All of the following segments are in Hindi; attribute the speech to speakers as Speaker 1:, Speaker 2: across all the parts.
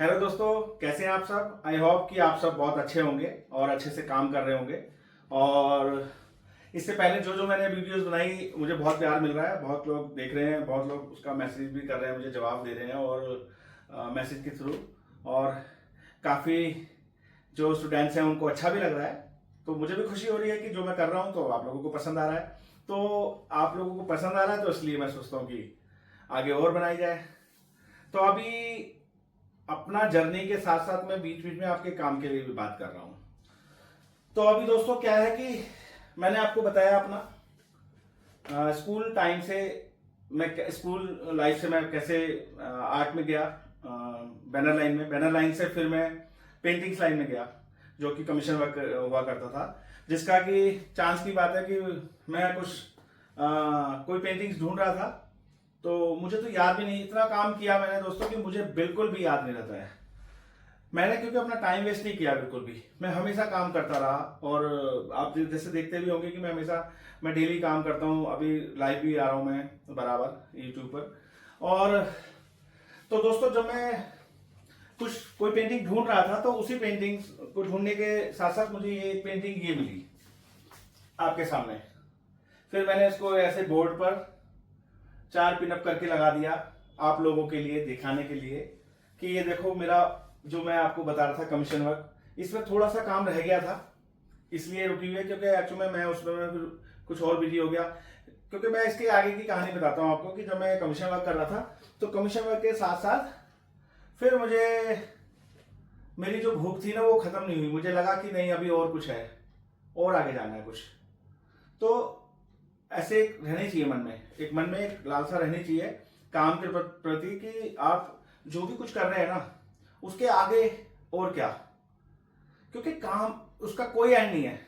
Speaker 1: हेलो दोस्तों, कैसे हैं आप सब। आई होप कि आप सब बहुत अच्छे होंगे और अच्छे से काम कर रहे होंगे। और इससे पहले जो जो मैंने वीडियोस बनाई मुझे बहुत प्यार मिल रहा है, बहुत लोग देख रहे हैं, बहुत लोग उसका मैसेज भी कर रहे हैं, मुझे जवाब दे रहे हैं और मैसेज के थ्रू। और काफ़ी जो स्टूडेंट्स हैं उनको अच्छा भी लग रहा है, तो मुझे भी खुशी हो रही है कि जो मैं कर रहा हूँ तो आप लोगों को पसंद आ रहा है। तो आप लोगों को पसंद आ रहा है तो इसलिए मैं सोचता हूँ कि आगे और बनाई जाए। तो अभी अपना जर्नी के साथ साथ मैं बीच बीच में आपके काम के लिए भी बात कर रहा हूँ। तो अभी दोस्तों क्या है कि मैंने आपको बताया अपना स्कूल टाइम से, मैं स्कूल लाइफ से मैं कैसे आर्ट में गया, बैनर लाइन से फिर मैं पेंटिंग्स लाइन में गया, जो कि कमीशन वर्क हुआ करता था। जिसका कि चांस की बात है कि मैं कुछ कोई पेंटिंग्स ढूंढ रहा था, तो मुझे तो याद भी नहीं, इतना काम किया मैंने दोस्तों कि मुझे बिल्कुल भी याद नहीं रहता है। मैंने क्योंकि अपना टाइम वेस्ट नहीं किया बिल्कुल भी, मैं हमेशा काम करता रहा। और आप जैसे देखते भी होंगे कि मैं डेली काम करता हूँ, अभी लाइव भी आ रहा हूँ मैं बराबर यूट्यूब पर। और तो दोस्तों जब मैं कोई पेंटिंग ढूंढ रहा था तो उसी पेंटिंग को ढूंढने के साथ साथ मुझे ये पेंटिंग ये मिली आपके सामने। फिर मैंने इसको ऐसे बोर्ड पर 4 पिनअप करके लगा दिया आप लोगों के लिए दिखाने के लिए कि ये देखो मेरा जो मैं आपको बता रहा था कमीशन वर्क, इसमें थोड़ा सा काम रह गया था इसलिए रुकी हुई है, क्योंकि एक्चुअली मैं उसमें फिर कुछ और बिजी हो गया। क्योंकि मैं इसके आगे की कहानी बताता हूँ आपको कि जब मैं कमीशन वर्क कर रहा था तो कमीशन वर्क के साथ साथ फिर मुझे मेरी जो भूख थी ना वो खत्म नहीं हुई। मुझे लगा कि नहीं अभी और कुछ है और आगे जाना है कुछ। तो ऐसे एक रहनी चाहिए मन में एक लालसा रहनी चाहिए काम के प्रति कि आप जो भी कुछ कर रहे हैं ना उसके आगे और क्या, क्योंकि काम उसका कोई एंड नहीं है।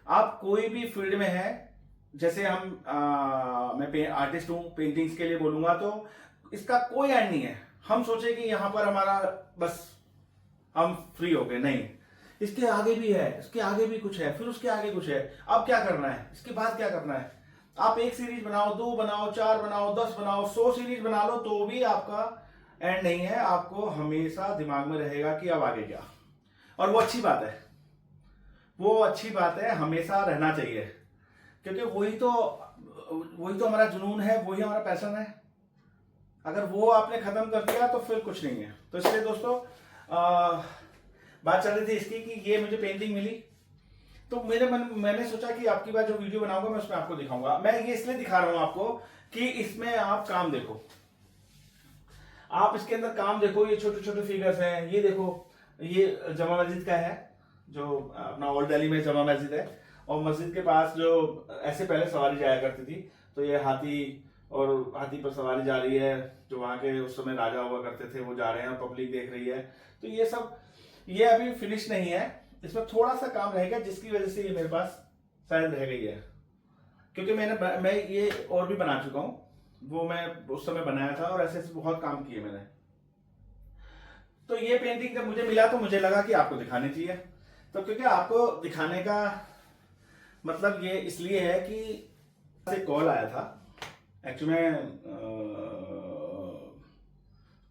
Speaker 1: आप कोई भी फील्ड में है, जैसे मैं आर्टिस्ट हूं, पेंटिंग्स के लिए बोलूंगा तो इसका कोई एंड नहीं है। हम सोचे कि यहां पर हमारा बस हम फ्री हो गए, नहीं, इसके आगे भी है, इसके आगे भी कुछ है, फिर उसके आगे कुछ है। अब क्या करना है, इसके बाद क्या करना है। आप एक सीरीज बनाओ, 2 बनाओ, 4 बनाओ, 10 बनाओ, 100 सीरीज बना लो तो भी आपका एंड नहीं है। आपको हमेशा दिमाग में रहेगा कि अब आगे क्या। और वो अच्छी बात है, वो अच्छी बात है, हमेशा रहना चाहिए, क्योंकि वही तो हमारा जुनून है, वही हमारा पैशन है। अगर वो आपने खत्म कर दिया तो फिर कुछ नहीं है। तो इसलिए दोस्तों बात चल रही थी इसकी कि ये मुझे पेंटिंग मिली, तो मैंने सोचा कि आपकी बात जो वीडियो बनाऊंगा मैं उसमें आपको दिखाऊंगा। मैं ये इसलिए दिखा रहा हूं आपको कि इसमें आप काम देखो, आप इसके अंदर काम देखो। ये छोटे छोटे फिगर्स हैं, ये देखो, ये जमा मस्जिद का है, जो अपना ओल्ड दिल्ली में जमा मस्जिद है। और मस्जिद के पास जो ऐसे पहले सवारी जाया करती थी, तो ये हाथी और हाथी पर सवारी जा रही है, जो वहां के उस समय राजा हुआ करते थे वो जा रहे हैं और पब्लिक देख रही है। तो ये सब ये अभी फिनिश नहीं है, इसमें थोड़ा सा काम रहेगा जिसकी वजह से ये मेरे पास शायद रह गई है। क्योंकि मैं ये और भी बना चुका हूँ, वो मैं उस समय बनाया था और ऐसे ऐसे बहुत काम किए मैंने। तो ये पेंटिंग जब मुझे मिला तो मुझे लगा कि आपको दिखानी चाहिए। तो क्योंकि आपको दिखाने का मतलब ये इसलिए है कि से कॉल आया था एक्चुअली में,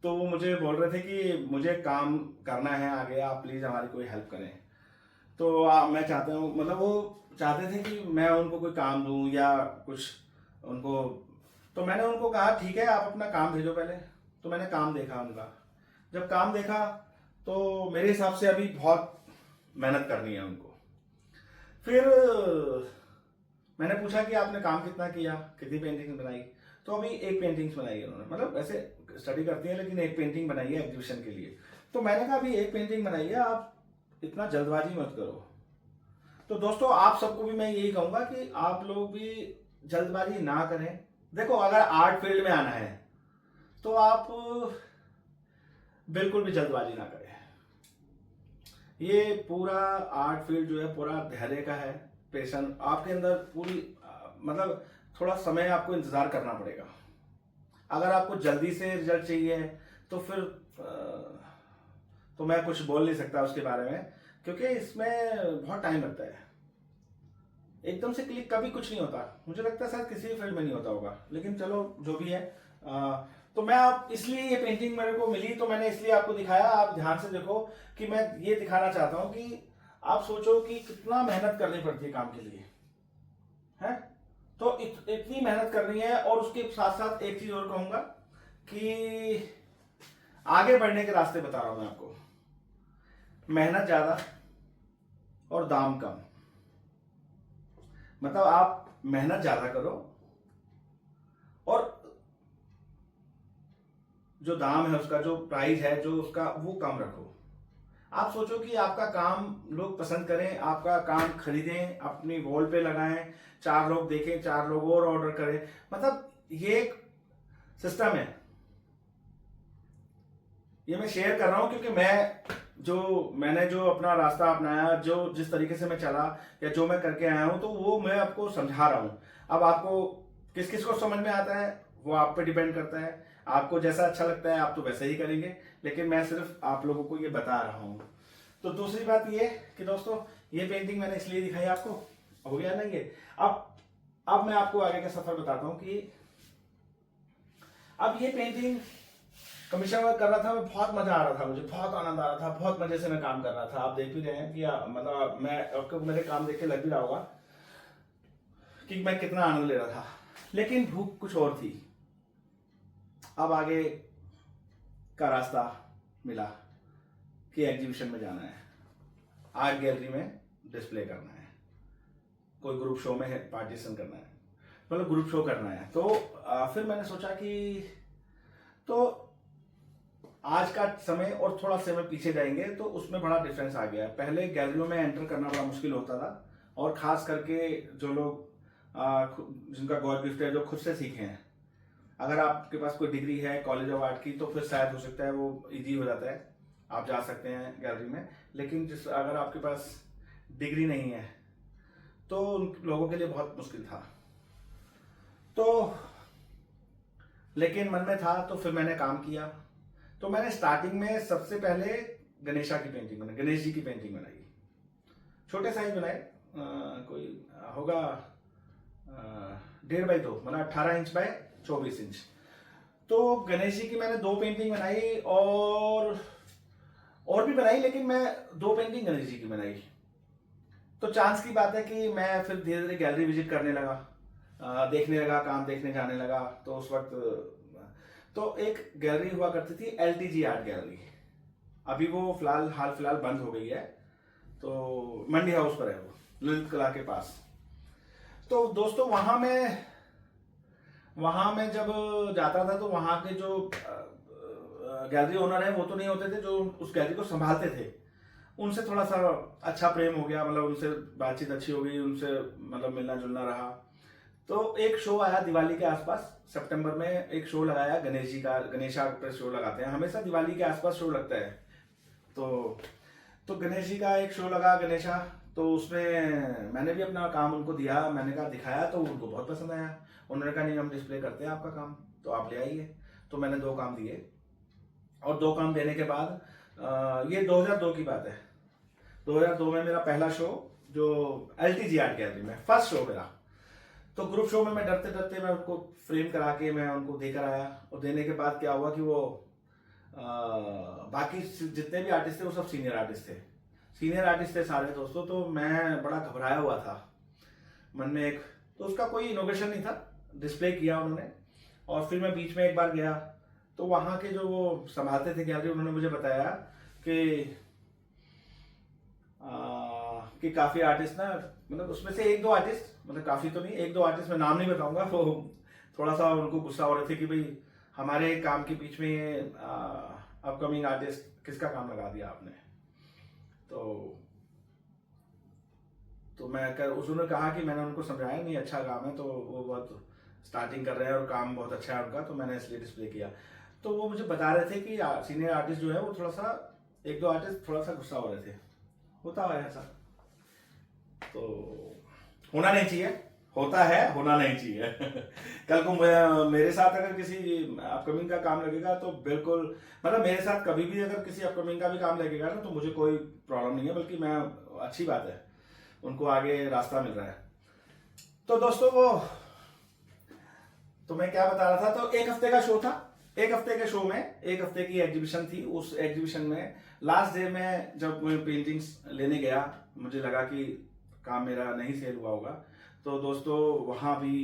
Speaker 1: तो वो मुझे बोल रहे थे कि मुझे काम करना है आगे, आप प्लीज हमारी कोई हेल्प करें। तो मैं चाहता हूँ, मतलब वो चाहते थे कि मैं उनको कोई काम दूं या कुछ उनको। तो मैंने उनको कहा ठीक है आप अपना काम भेजो पहले। तो मैंने काम देखा उनका, जब काम देखा तो मेरे हिसाब से अभी बहुत मेहनत करनी है उनको। फिर मैंने पूछा कि आपने काम कितना किया, कितनी पेंटिंग बनाई। तो अभी एक पेंटिंग्स बनाई है उन्होंने, मतलब ऐसे स्टडी करती है लेकिन एक पेंटिंग बनाई है एग्जीबिशन के लिए। तो मैंने कहा अभी एक पेंटिंग बनाई है, आप इतना जल्दबाजी मत करो। तो दोस्तों आप सबको भी मैं यही कहूंगा कि आप लोग भी जल्दबाजी ना करें। देखो अगर आर्ट फील्ड में आना है तो आप बिल्कुल भी जल्दबाजी ना करें। ये पूरा आर्ट फील्ड जो है पूरा धैर्य का है, पेशन आपके अंदर पूरी मतलब थोड़ा समय आपको इंतजार करना पड़ेगा। अगर आपको जल्दी से रिजल्ट चाहिए तो फिर तो मैं कुछ बोल नहीं सकता उसके बारे में, क्योंकि इसमें बहुत टाइम लगता है। एकदम से क्लिक कभी कुछ नहीं होता, मुझे लगता है शायद किसी भी फील्ड में नहीं होता होगा, लेकिन चलो जो भी है। तो मैं आप इसलिए ये पेंटिंग मेरे को मिली तो मैंने इसलिए आपको दिखाया। आप ध्यान से देखो कि मैं ये दिखाना चाहता हूं कि आप सोचो कि कितना मेहनत करनी पड़ती है काम के लिए, है। तो इतनी मेहनत करनी है। और उसके साथ साथ एक चीज और कहूंगा कि आगे बढ़ने के रास्ते बता रहा हूं मैं आपको। मेहनत ज्यादा और दाम कम। मतलब आप मेहनत ज्यादा करो और जो दाम है उसका, जो प्राइस है जो उसका, वो कम रखो। आप सोचो कि आपका काम लोग पसंद करें, आपका काम खरीदें, अपनी वॉल पे लगाएं, 4 लोग देखें, 4 लोग और ऑर्डर करें। मतलब ये एक सिस्टम है। ये मैं शेयर कर रहा हूं क्योंकि मैंने जो अपना रास्ता अपनाया, जो जिस तरीके से मैं चला या जो मैं करके आया हूं, तो वो मैं आपको समझा रहा हूं। अब आपको किस किस को समझ में आता है वो आप पे डिपेंड करता है। आपको जैसा अच्छा लगता है आप तो वैसे ही करेंगे, लेकिन मैं सिर्फ आप लोगों को ये बता रहा हूं। तो दूसरी बात ये कि दोस्तों, ये पेंटिंग मैंने इसलिए दिखाई आपको, हो गया ना ये। अब मैं आपको आगे का सफर बताता हूं कि अब ये पेंटिंग कमीशन वर्क कर रहा था, मैं बहुत मजा आ रहा था, मुझे बहुत आनंद आ रहा था, बहुत मजे से मैं काम कर रहा था। आप देख भी रहे हैं कि मतलब मैं आपको मेरे काम देख के लग भी रहा होगा कि मैं कितना आनंद ले रहा था। लेकिन भूख कुछ और थी। अब आगे का रास्ता मिला कि एग्जीबिशन में जाना है, आर्ट गैलरी में डिस्प्ले करना है, कोई ग्रुप शो में पार्टिसिपेशन करना है, मतलब ग्रुप शो करना है। तो फिर मैंने सोचा कि तो आज का समय और थोड़ा समय पीछे जाएंगे तो उसमें बड़ा डिफरेंस आ गया। पहले गैलरियों में एंटर करना बड़ा मुश्किल होता था, और खास करके जो लोग जिनका गॉड गिफ्ट है, जो खुद से सीखे हैं। अगर आपके पास कोई डिग्री है कॉलेज ऑफ आर्ट की तो फिर शायद हो सकता है वो इजी हो जाता है, आप जा सकते हैं गैलरी में। लेकिन अगर आपके पास डिग्री नहीं है तो उन लोगों के लिए बहुत मुश्किल था। तो लेकिन मन में था तो फिर मैंने काम किया। तो मैंने स्टार्टिंग में सबसे पहले गणेशा की पेंटिंग बनाई, गणेश जी की पेंटिंग बनाई। छोटे साइज बनाए, कोई होगा 1.5x2, मतलब 18 इंच बाय 24 इंच। तो गणेश जी की मैंने 2 पेंटिंग बनाई और भी बनाई, लेकिन मैं 2 पेंटिंग गणेश जी की बनाई। तो चांस की बात है कि मैं फिर धीरे धीरे गैलरी विजिट करने लगा, देखने लगा, काम देखने जाने लगा। तो उस वक्त तो एक गैलरी हुआ करती थी LTG आर्ट गैलरी, अभी वो हाल फिलहाल बंद हो गई है। तो मंडी हाउस पर है वो, ललित कला के पास। तो दोस्तों वहां मैं जब जाता था तो वहां के जो गैलरी ओनर है वो तो नहीं होते थे, जो उस गैलरी को संभालते थे, उनसे थोड़ा सा अच्छा प्रेम हो गया, मतलब उनसे बातचीत अच्छी हो गई, उनसे मतलब मिलना जुलना रहा। तो एक शो आया दिवाली के आसपास, सितंबर में एक शो लगाया गणेश जी का, गणेशा पर शो लगाते हैं हमेशा, दिवाली के आसपास शो लगता है। तो गणेश जी का एक शो लगा गणेशा। तो उसमें मैंने भी अपना काम उनको दिया, मैंने कहा दिखाया तो उनको बहुत पसंद आया। उन्होंने कहा नहीं हम डिस्प्ले करते हैं आपका काम, तो आप ले आइए। तो मैंने 2 काम दिए, और 2 काम देने के बाद ये 2002 की बात है। 2002 में मेरा पहला शो जो LTG आर्ट गैलरी में, फर्स्ट शो मेरा। तो ग्रुप शो में मैं डरते डरते मैं उनको फ्रेम करा के मैं उनको देकर आया। और देने के बाद क्या हुआ कि वो बाकी जितने भी आर्टिस्ट थे वो सब सीनियर आर्टिस्ट थे सारे दोस्तों। तो मैं बड़ा घबराया हुआ था मन में एक, तो उसका कोई इनोवेशन नहीं था, डिस्प्ले किया उन्होंने। और फिर मैं बीच में एक बार गया तो वहां के जो वो संभालते थे गैलरी, उन्होंने मुझे बताया कि काफी आर्टिस्ट ना, मतलब उसमें से 1-2 आर्टिस्ट, मतलब काफी तो नहीं, 1-2 आर्टिस्ट, मैं नाम नहीं बताऊंगा, वो थोड़ा सा उनको गुस्सा हो रहे थे कि भाई हमारे काम के बीच में अपकमिंग आर्टिस्ट किसका काम लगा दिया आपने। तो मैं उन्होंने कहा कि मैंने उनको समझाया नहीं अच्छा काम है, तो वो बहुत स्टार्टिंग कर रहे हैं और काम बहुत अच्छा है उनका, तो मैंने इसलिए डिस्प्ले किया। तो वो मुझे बता रहे थे कि सीनियर आर्टिस्ट जो है वो थोड़ा सा, 1-2 आर्टिस्ट थोड़ा सा गुस्सा हो रहे थे, होता है ऐसा। तो होना नहीं चाहिए, होता है, होना नहीं चाहिए। कल को मेरे साथ अगर किसी अपकमिंग का काम लगेगा तो बिल्कुल, मतलब मेरे साथ कभी भी अगर किसी अपकमिंग का भी काम लगेगा ना तो मुझे कोई प्रॉब्लम नहीं है, बल्कि मैं, अच्छी बात है, उनको आगे रास्ता मिल रहा है। तो दोस्तों तो मैं क्या बता रहा था, तो 1 हफ्ते का शो था। एक हफ्ते के शो में, एक हफ्ते की एग्जीबिशन थी। उस एग्जीबिशन में लास्ट डे में जब मैं पेंटिंग्स लेने गया, मुझे लगा कि काम मेरा नहीं सेल हुआ होगा। तो दोस्तों वहाँ भी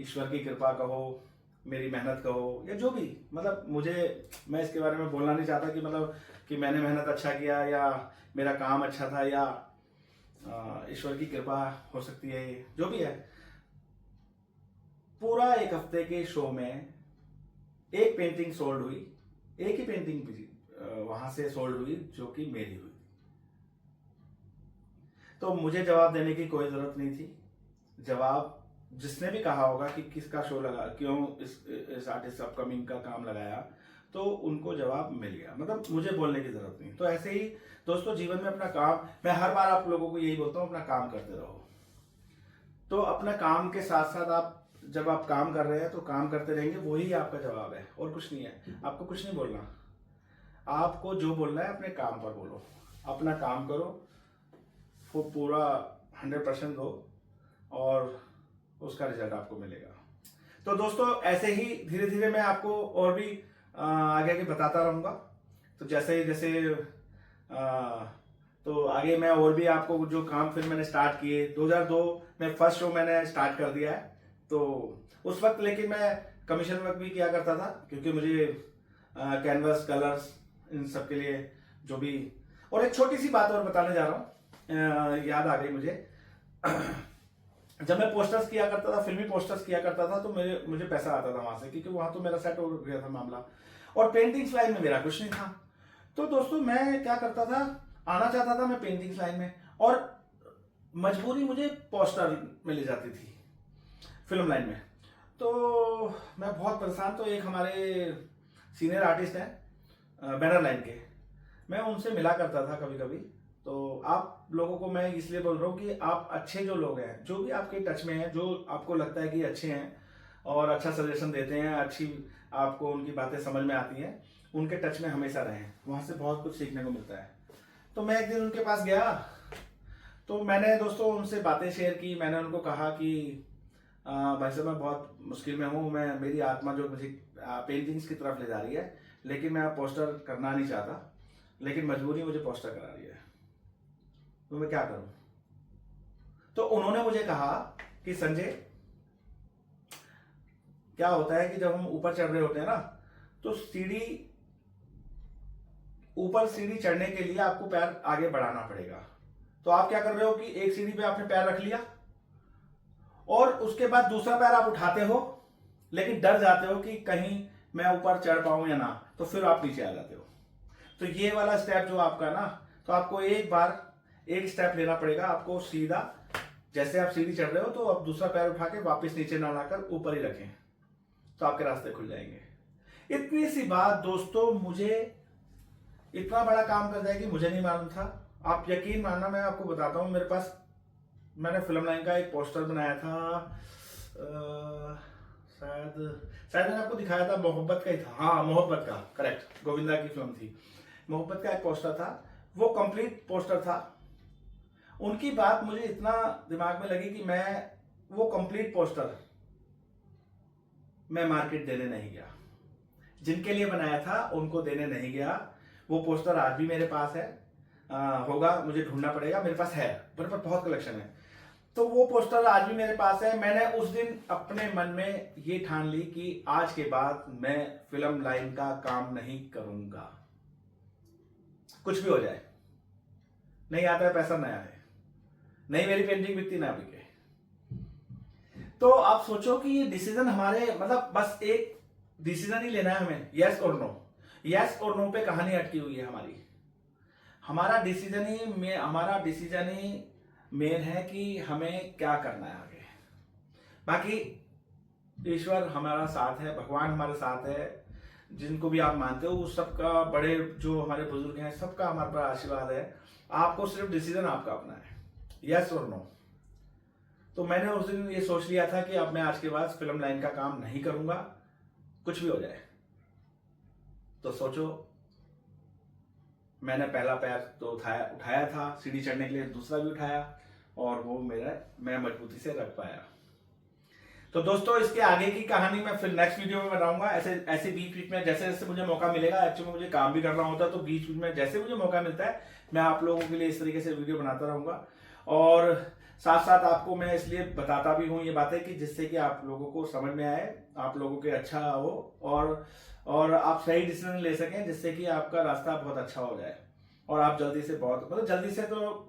Speaker 1: ईश्वर की कृपा कहो, मेरी मेहनत कहो, या जो भी, मतलब मैं इसके बारे में बोलना नहीं चाहता कि मतलब कि मैंने मेहनत अच्छा किया या मेरा काम अच्छा था, या ईश्वर की कृपा हो सकती है, जो भी है। पूरा एक हफ्ते के शो में एक पेंटिंग सोल्ड हुई, एक ही पेंटिंग भी वहां से सोल्ड हुई जो कि मेरी हुई। तो मुझे जवाब देने की कोई जरूरत नहीं थी। जवाब जिसने भी कहा होगा कि किसका शो लगा, क्यों इस आर्टिस्ट अपकमिंग का काम लगाया, तो उनको जवाब मिल गया। मतलब मुझे बोलने की जरूरत नहीं। तो ऐसे ही दोस्तों जीवन में अपना काम, मैं हर बार आप लोगों को यही बोलता हूँ, अपना काम करते रहो। तो अपना काम के साथ साथ आप जब आप काम कर रहे हैं तो काम करते रहेंगे, वही आपका जवाब है, और कुछ नहीं है। आपको कुछ नहीं बोलना, आपको जो बोलना है अपने काम पर बोलो, अपना काम करो, वो पूरा 100% दो, और उसका रिजल्ट आपको मिलेगा। तो दोस्तों ऐसे ही धीरे धीरे मैं आपको और भी आगे आगे बताता रहूँगा। तो जैसे जैसे तो आगे मैं और भी आपको जो काम फिर मैंने स्टार्ट किए, 2002 में फर्स्ट शो मैंने स्टार्ट कर दिया है। तो उस वक्त लेकिन मैं कमीशन वर्क भी किया करता था, क्योंकि मुझे कैनवस, कलर्स, इन सब के लिए जो भी। और एक छोटी सी बात और बताने जा रहा हूँ, याद आ गई मुझे। जब मैं पोस्टर्स किया करता था, फिल्मी पोस्टर्स किया करता था, तो मुझे पैसा आता था वहां से, क्योंकि वहां तो मेरा सेट हो गया था मामला। और पेंटिंग्स लाइन में मेरा कुछ नहीं था। तो दोस्तों मैं क्या करता था, आना चाहता था मैं पेंटिंग्स लाइन में, और मजबूरी मुझे पोस्टर में ले जाती थी फिल्म लाइन में। तो मैं बहुत परेशान। तो एक हमारे सीनियर आर्टिस्ट हैं बैनर लाइन के, मैं उनसे मिला करता था कभी कभी। तो आप लोगों को मैं इसलिए बोल रहा हूँ कि आप अच्छे जो लोग हैं, जो भी आपके टच में हैं, जो आपको लगता है कि अच्छे हैं और अच्छा सजेशन देते हैं, अच्छी आपको उनकी बातें समझ में आती हैं, उनके टच में हमेशा रहें, वहाँ से बहुत कुछ सीखने को मिलता है। तो मैं एक दिन उनके पास गया, तो मैंने दोस्तों उनसे बातें शेयर की। मैंने उनको कहा कि भाई साहब मैं बहुत मुश्किल में हूँ, मेरी आत्मा जो मुझे पेंटिंग्स की तरफ ले जा रही है, लेकिन मैं पोस्टर करना नहीं चाहता, लेकिन मजबूरी मुझे पोस्टर करा रही है, तो मैं क्या करूं। तो उन्होंने मुझे कहा कि संजय, क्या होता है कि जब हम ऊपर चढ़ रहे होते हैं ना, तो ऊपर सीढ़ी चढ़ने के लिए आपको पैर आगे बढ़ाना पड़ेगा। तो आप क्या कर रहे हो कि एक सीढ़ी पे आपने पैर रख लिया, और उसके बाद दूसरा पैर आप उठाते हो, लेकिन डर जाते हो कि कहीं मैं ऊपर चढ़ पाऊं या ना, तो फिर आप नीचे आ जाते हो। तो ये वाला स्टेप जो आपका ना, तो आपको एक स्टेप लेना पड़ेगा आपको सीधा। जैसे आप सीढ़ी चढ़ रहे हो, तो आप दूसरा पैर उठा के वापस नीचे ना लाकर ऊपर ही रखें, तो आपके रास्ते खुल जाएंगे। इतनी सी बात दोस्तों मुझे इतना बड़ा काम कर जाएगी, मुझे नहीं मालूम था। आप यकीन मानना, मैं आपको बताता हूँ, मेरे पास मैंने फिल्म लाइन का एक पोस्टर बनाया था, शायद मैंने आपको दिखाया था, मोहब्बत का ही था। हाँ, मोहब्बत का, करेक्ट, गोविंदा की फिल्म थी, मोहब्बत का एक पोस्टर था। वो कंप्लीट पोस्टर था। उनकी बात मुझे इतना दिमाग में लगी कि मैं वो कंप्लीट पोस्टर मैं मार्केट देने नहीं गया, जिनके लिए बनाया था उनको देने नहीं गया। वो पोस्टर आज भी मेरे पास है, होगा, मुझे ढूंढना पड़ेगा, मेरे पास है, मेरे पास बहुत कलेक्शन है। तो वो पोस्टर आज भी मेरे पास है। मैंने उस दिन अपने मन में ये ठान ली कि आज के बाद मैं फिल्म लाइन का काम नहीं करूंगा, कुछ भी हो जाए। नहीं आता है पैसा, नया है, नहीं मेरी पेंटिंग बिकती ना बिके। तो आप सोचो कि ये डिसीजन हमारे, मतलब बस एक डिसीजन ही लेना है हमें, यस और नो। यस और नो पे कहानी अटकी हुई है हमारी। हमारा डिसीजन ही मेन है कि हमें क्या करना है आगे। बाकी ईश्वर हमारा साथ है, भगवान हमारे साथ है, जिनको भी आप मानते हो उस सबका, बड़े जो हमारे बुजुर्ग हैं, सबका हमारे पर आशीर्वाद है। आपको सिर्फ डिसीजन आपका अपना है, यस और नो। तो मैंने उस दिन ये सोच लिया था कि अब मैं आज के बाद फिल्म लाइन का काम नहीं करूंगा, कुछ भी हो जाए। तो सोचो, मैंने पहला पैर तो उठाया था सीढ़ी चढ़ने के लिए, दूसरा भी उठाया, और वो मैं मजबूती से रख पाया। तो दोस्तों इसके आगे की कहानी मैं फिर नेक्स्ट वीडियो में बताऊंगा। ऐसे ऐसे बीच बीच में जैसे जैसे मुझे मौका मिलेगा, एक्चुअली मुझे काम भी करना होता है, तो बीच बीच में जैसे मुझे मौका मिलता है मैं आप लोगों के लिए इस तरीके से वीडियो बनाता रहूंगा। और साथ साथ आपको मैं इसलिए बताता भी हूँ ये बातें कि जिससे कि आप लोगों को समझ में आए, आप लोगों के अच्छा हो, और आप सही डिसीजन ले सकें, जिससे कि आपका रास्ता बहुत अच्छा हो जाए। और आप जल्दी से बहुत मतलब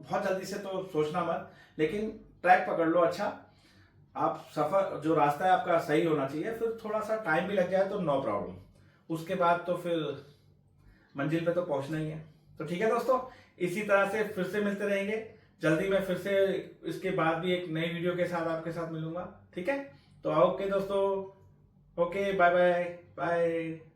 Speaker 1: बहुत जल्दी से तो सोचना मत, लेकिन ट्रैक पकड़ लो अच्छा। आप सफर जो रास्ता है आपका सही होना चाहिए, फिर थोड़ा सा टाइम भी लग जाए तो नो प्रॉब्लम, उसके बाद तो फिर मंजिल पे तो पहुंचना ही है। तो ठीक है दोस्तों, इसी तरह से फिर से मिलते रहेंगे जल्दी। मैं फिर से इसके बाद भी एक नई वीडियो के साथ आपके साथ मिलूंगा, ठीक है। तो ओके दोस्तों, ओके, बाय बाय बाय।